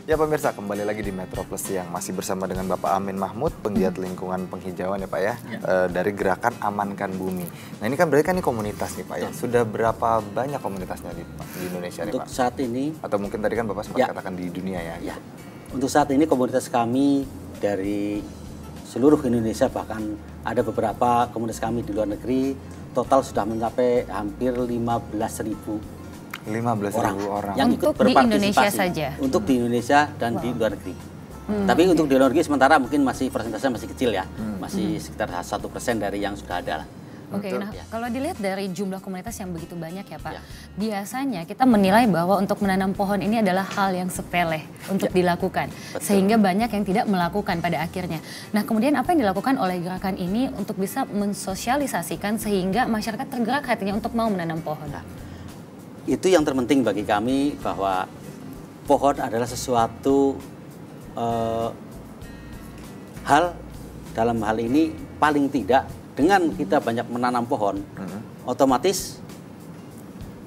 Ya pemirsa, kembali lagi di Metro Plus yang masih bersama dengan Bapak Amin Mahmud, penggiat lingkungan penghijauan ya Pak ya, dari gerakan Amankan Bumi. Nah ini kan berarti kan ini komunitas nih Pak ya, sudah berapa banyak komunitasnya di Indonesia nih Pak? Untuk saat ini, atau mungkin tadi kan Bapak sempat katakan di dunia ya? Ya, untuk saat ini komunitas kami dari seluruh Indonesia, bahkan ada beberapa komunitas kami di luar negeri, total sudah mencapai hampir 15.000 orang yang ikut untuk di Indonesia saja. Untuk di Indonesia dan di luar negeri. Tapi untuk di luar negeri sementara mungkin masih persentasenya masih kecil ya, masih sekitar 1% dari yang sudah ada lah. Oke, nah kalau dilihat dari jumlah komunitas yang begitu banyak ya Pak, biasanya kita menilai bahwa untuk menanam pohon ini adalah hal yang sepele untuk dilakukan. Sehingga banyak yang tidak melakukan pada akhirnya. Nah kemudian apa yang dilakukan oleh gerakan ini untuk bisa mensosialisasikan sehingga masyarakat tergerak hatinya untuk mau menanam pohon? Itu yang terpenting bagi kami, bahwa pohon adalah sesuatu hal, dalam hal ini paling tidak dengan kita banyak menanam pohon, otomatis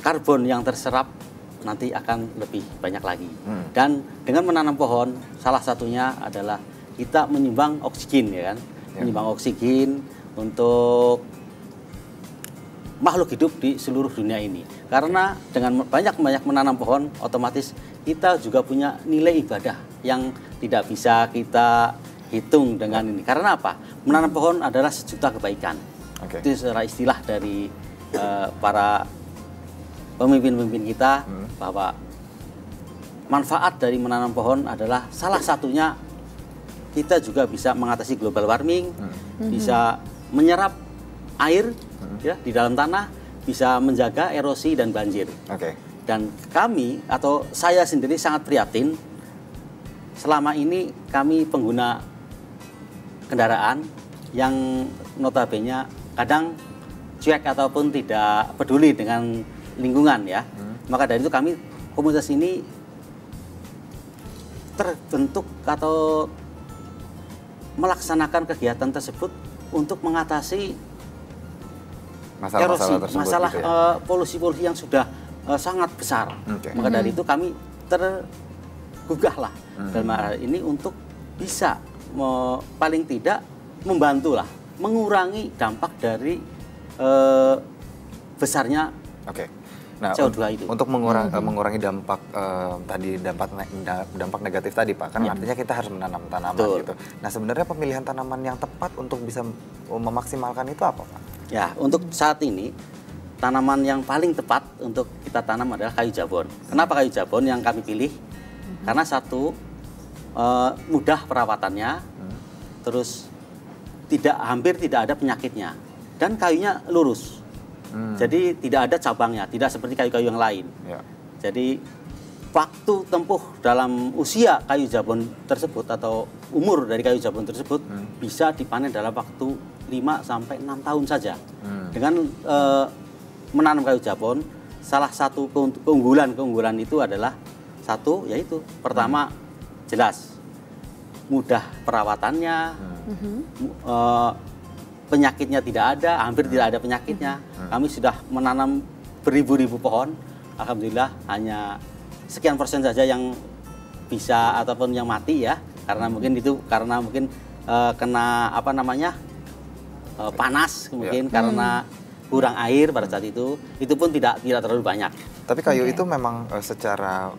karbon yang terserap nanti akan lebih banyak lagi. Dan dengan menanam pohon, salah satunya adalah kita menyumbang oksigen, ya kan? Menyumbang oksigen untuk makhluk hidup di seluruh dunia ini. Karena dengan banyak menanam pohon, otomatis kita juga punya nilai ibadah yang tidak bisa kita hitung dengan ini. Karena apa? Menanam pohon adalah sejuta kebaikan. Itu secara istilah dari para pemimpin-pemimpin kita, bahwa manfaat dari menanam pohon adalah salah satunya kita juga bisa mengatasi global warming, bisa menyerap air ya di dalam tanah, bisa menjaga erosi dan banjir. Dan kami atau saya sendiri sangat prihatin, selama ini kami pengguna kendaraan yang notabene kadang cuek ataupun tidak peduli dengan lingkungan ya. Maka dari itu kami komunitas ini terbentuk atau melaksanakan kegiatan tersebut untuk mengatasi masalah polusi-polusi yang sudah sangat besar. Maka dari itu kami tergugah lah dalam hal ini untuk bisa paling tidak membantu lah mengurangi dampak dari besarnya CO2 itu. Untuk mengurangi dampak tadi dampak negatif tadi Pak, kan artinya kita harus menanam tanaman gitu. Nah sebenarnya pemilihan tanaman yang tepat untuk bisa memaksimalkan itu apa Pak? Ya, untuk saat ini tanaman yang paling tepat untuk kita tanam adalah kayu jabon. Kenapa kayu jabon yang kami pilih? Karena satu, mudah perawatannya, terus hampir tidak ada penyakitnya, dan kayunya lurus. Jadi tidak ada cabangnya, tidak seperti kayu-kayu yang lain. Jadi waktu tempuh dalam usia kayu jabon tersebut atau umur dari kayu jabon tersebut bisa dipanen dalam waktu 5 sampai 6 tahun saja. Dengan menanam kayu jabon, salah satu keunggulan itu adalah satu, yaitu pertama jelas mudah perawatannya, penyakitnya tidak ada, hampir tidak ada penyakitnya. Kami sudah menanam beribu-ribu pohon, alhamdulillah hanya sekian persen saja yang bisa ataupun yang mati ya, karena mungkin kena panas, mungkin karena kurang air pada saat itu pun tidak terlalu banyak. Tapi kayu itu memang secara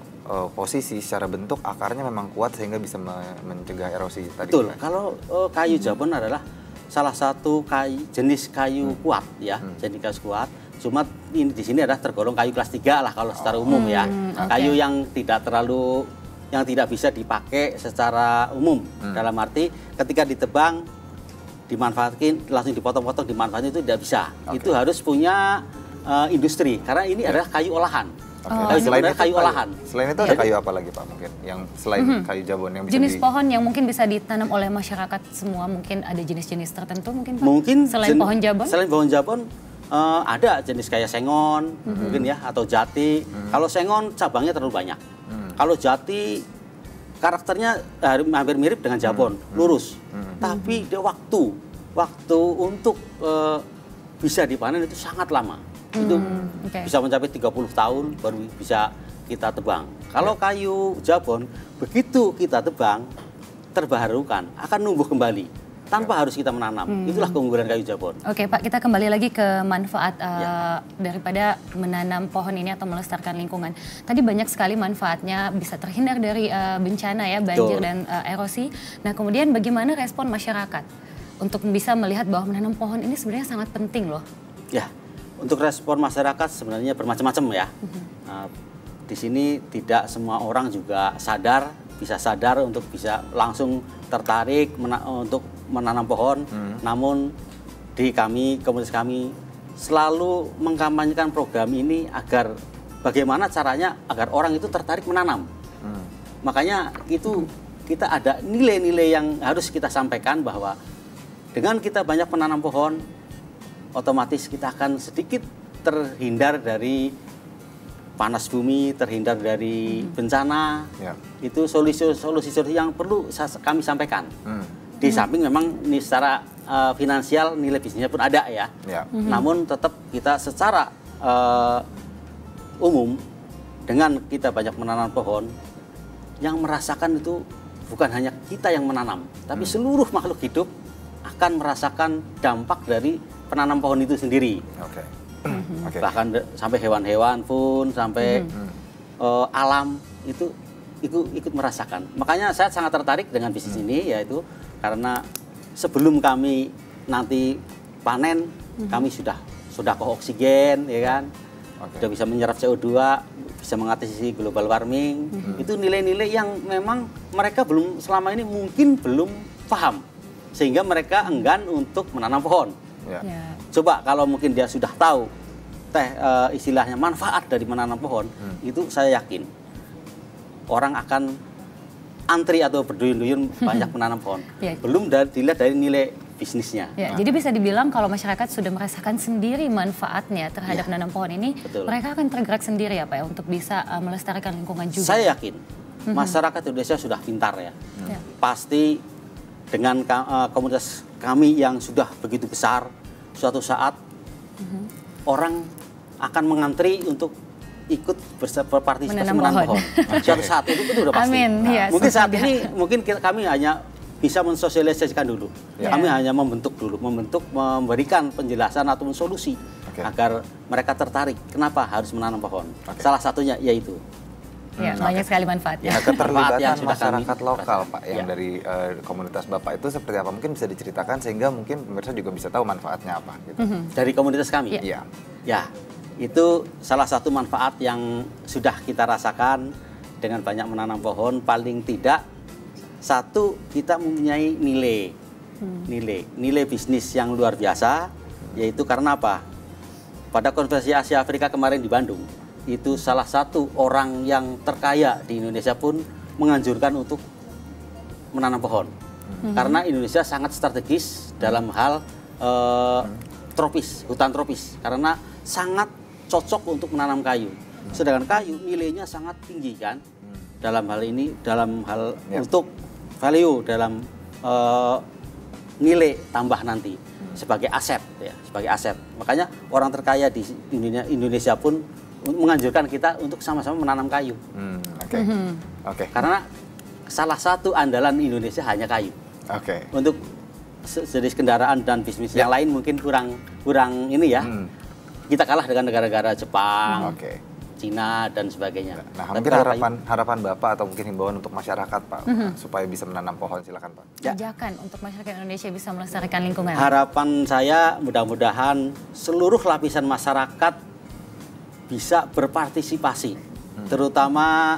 posisi, secara bentuk akarnya memang kuat sehingga bisa mencegah erosi tadi. Betul. Kalau kayu jabon adalah salah satu jenis kayu kuat ya, jenis kayu kuat. Cuma ini di sini adalah tergolong kayu kelas 3 lah kalau secara umum ya. Kayu yang tidak bisa dipakai secara umum. Dalam arti ketika ditebang, dimanfaatkan, langsung dipotong-potong, dimanfaatkan itu tidak bisa. Itu harus punya industri, karena ini adalah kayu olahan. Kayu olahan. Selain itu ada kayu apa lagi Pak mungkin yang selain kayu jabon yang bisa jenis pohon yang mungkin bisa ditanam oleh masyarakat semua, mungkin ada jenis-jenis tertentu mungkin Pak? Mungkin selain pohon jabon? Selain pohon jabon ada jenis kayak sengon mungkin ya, atau jati. Kalau sengon cabangnya terlalu banyak. Kalau jati karakternya hampir mirip dengan jabon, lurus. Tapi dia waktu untuk bisa dipanen itu sangat lama. Itu bisa mencapai 30 tahun baru bisa kita tebang. Kalau kayu jabon begitu kita tebang, terbaharukan, akan numbuh kembali tanpa harus kita menanam. Itulah keunggulan kayu jabon. Oke Pak, kita kembali lagi ke manfaat daripada menanam pohon ini atau melestarikan lingkungan. Tadi banyak sekali manfaatnya, bisa terhindar dari bencana ya, banjir dan erosi. Nah kemudian bagaimana respon masyarakat untuk bisa melihat bahwa menanam pohon ini sebenarnya sangat penting loh? Ya, untuk respon masyarakat sebenarnya bermacam-macam ya. Di sini tidak semua orang juga bisa sadar untuk bisa langsung tertarik untuk menanam pohon. Namun di komunitas kami selalu mengkampanyekan program ini agar bagaimana caranya agar orang itu tertarik menanam. Makanya itu kita ada nilai-nilai yang harus kita sampaikan bahwa dengan kita banyak menanam pohon, otomatis kita akan sedikit terhindar dari panas bumi, terhindar dari bencana. Itu solusi-solusi yang perlu kami sampaikan. Di samping memang ini secara finansial nilai bisnisnya pun ada ya. Namun tetap kita secara umum dengan kita banyak menanam pohon, yang merasakan itu bukan hanya kita yang menanam, tapi seluruh makhluk hidup akan merasakan dampak dari penanam pohon itu sendiri. Bahkan sampai hewan-hewan pun, sampai alam itu ikut merasakan. Makanya saya sangat tertarik dengan bisnis ini, yaitu karena sebelum kami nanti panen, kami sudah kok oksigen, ya kan, sudah bisa menyerap CO2, bisa mengatasi global warming. Itu nilai-nilai yang memang mereka selama ini mungkin belum paham, sehingga mereka enggan untuk menanam pohon. Coba kalau mungkin dia sudah tahu istilahnya manfaat dari menanam pohon, itu saya yakin orang akan antri atau berduyun-duyun banyak menanam pohon. Belum dilihat dari nilai bisnisnya. Jadi bisa dibilang kalau masyarakat sudah merasakan sendiri manfaatnya terhadap menanam pohon ini, mereka akan tergerak sendiri ya Pak ya, untuk bisa melestarikan lingkungan juga. Saya yakin masyarakat Indonesia sudah pintar ya. Pasti dengan komunitas kami yang sudah begitu besar, suatu saat orang akan mengantri untuk ikut berpartisipasi menanam pohon. Suatu saat itu udah pasti. Mungkin saat ini kami hanya bisa mensosialisasikan dulu. Kami hanya memberikan penjelasan atau solusi agar mereka tertarik. Kenapa harus menanam pohon? Salah satunya yaitu banyak sekali manfaatnya. Keterlibatan masyarakat lokal Pak yang dari komunitas Bapak itu seperti apa? Mungkin bisa diceritakan sehingga mungkin pemirsa juga bisa tahu manfaatnya apa gitu. Dari komunitas kami? Ya, itu salah satu manfaat yang sudah kita rasakan dengan banyak menanam pohon. Paling tidak satu, kita mempunyai nilai bisnis yang luar biasa, yaitu karena apa? Pada konferensi Asia Afrika kemarin di Bandung, itu salah satu orang yang terkaya di Indonesia pun menganjurkan untuk menanam pohon. Karena Indonesia sangat strategis dalam hal hutan tropis, karena sangat cocok untuk menanam kayu. Sedangkan kayu nilainya sangat tinggi kan, dalam hal ini, untuk value, dalam nilai tambah nanti sebagai aset ya, sebagai aset. Makanya orang terkaya di Indonesia pun menganjurkan kita untuk sama-sama menanam kayu. Karena salah satu andalan Indonesia hanya kayu. Untuk jenis kendaraan dan bisnis yang lain mungkin kurang ini ya. Kita kalah dengan negara-negara Jepang, Cina dan sebagainya. Nah, mungkin harapan Bapak atau mungkin himbauan untuk masyarakat Pak supaya bisa menanam pohon, silakan Pak. Ajakan untuk masyarakat Indonesia bisa melestarikan lingkungan. Harapan saya mudah-mudahan seluruh lapisan masyarakat bisa berpartisipasi. Terutama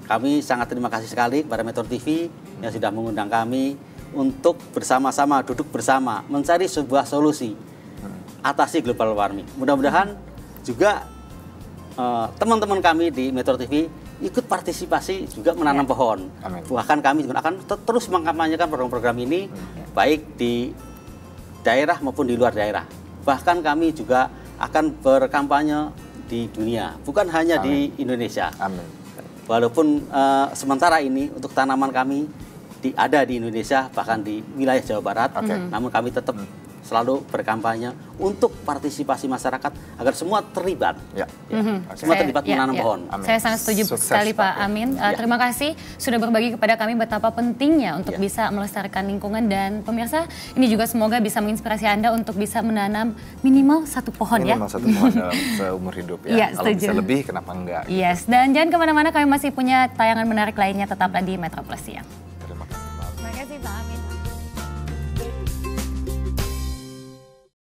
kami sangat terima kasih sekali kepada Metro TV yang sudah mengundang kami untuk bersama-sama duduk bersama mencari sebuah solusi atasi global warming. Mudah-mudahan juga teman-teman kami di Metro TV ikut partisipasi juga menanam pohon. Bahkan kami juga akan terus mengkampanyekan program-program ini baik di daerah maupun di luar daerah. Bahkan kami juga akan berkampanye di dunia, bukan hanya di Indonesia. Walaupun sementara ini untuk tanaman kami ada di Indonesia, bahkan di wilayah Jawa Barat, namun kami tetap selalu berkampanye untuk partisipasi masyarakat agar semua terlibat. Ya. Semua terlibat menanam pohon. Amin. Saya sangat setuju Sukses, sekali Pak Pak. Amin. Terima kasih sudah berbagi kepada kami betapa pentingnya untuk bisa melestarikan lingkungan, dan pemirsa ini juga semoga bisa menginspirasi Anda untuk bisa menanam minimal 1 pohon ya. Minimal 1 pohon dalam seumur hidup ya. Iya, Kalau setuju. bisa lebih kenapa enggak? Yes, dan jangan kemana-mana, kami masih punya tayangan menarik lainnya, tetaplah di Metro Plus Siang. Terima kasih Pak. Terima kasih Pak Amin.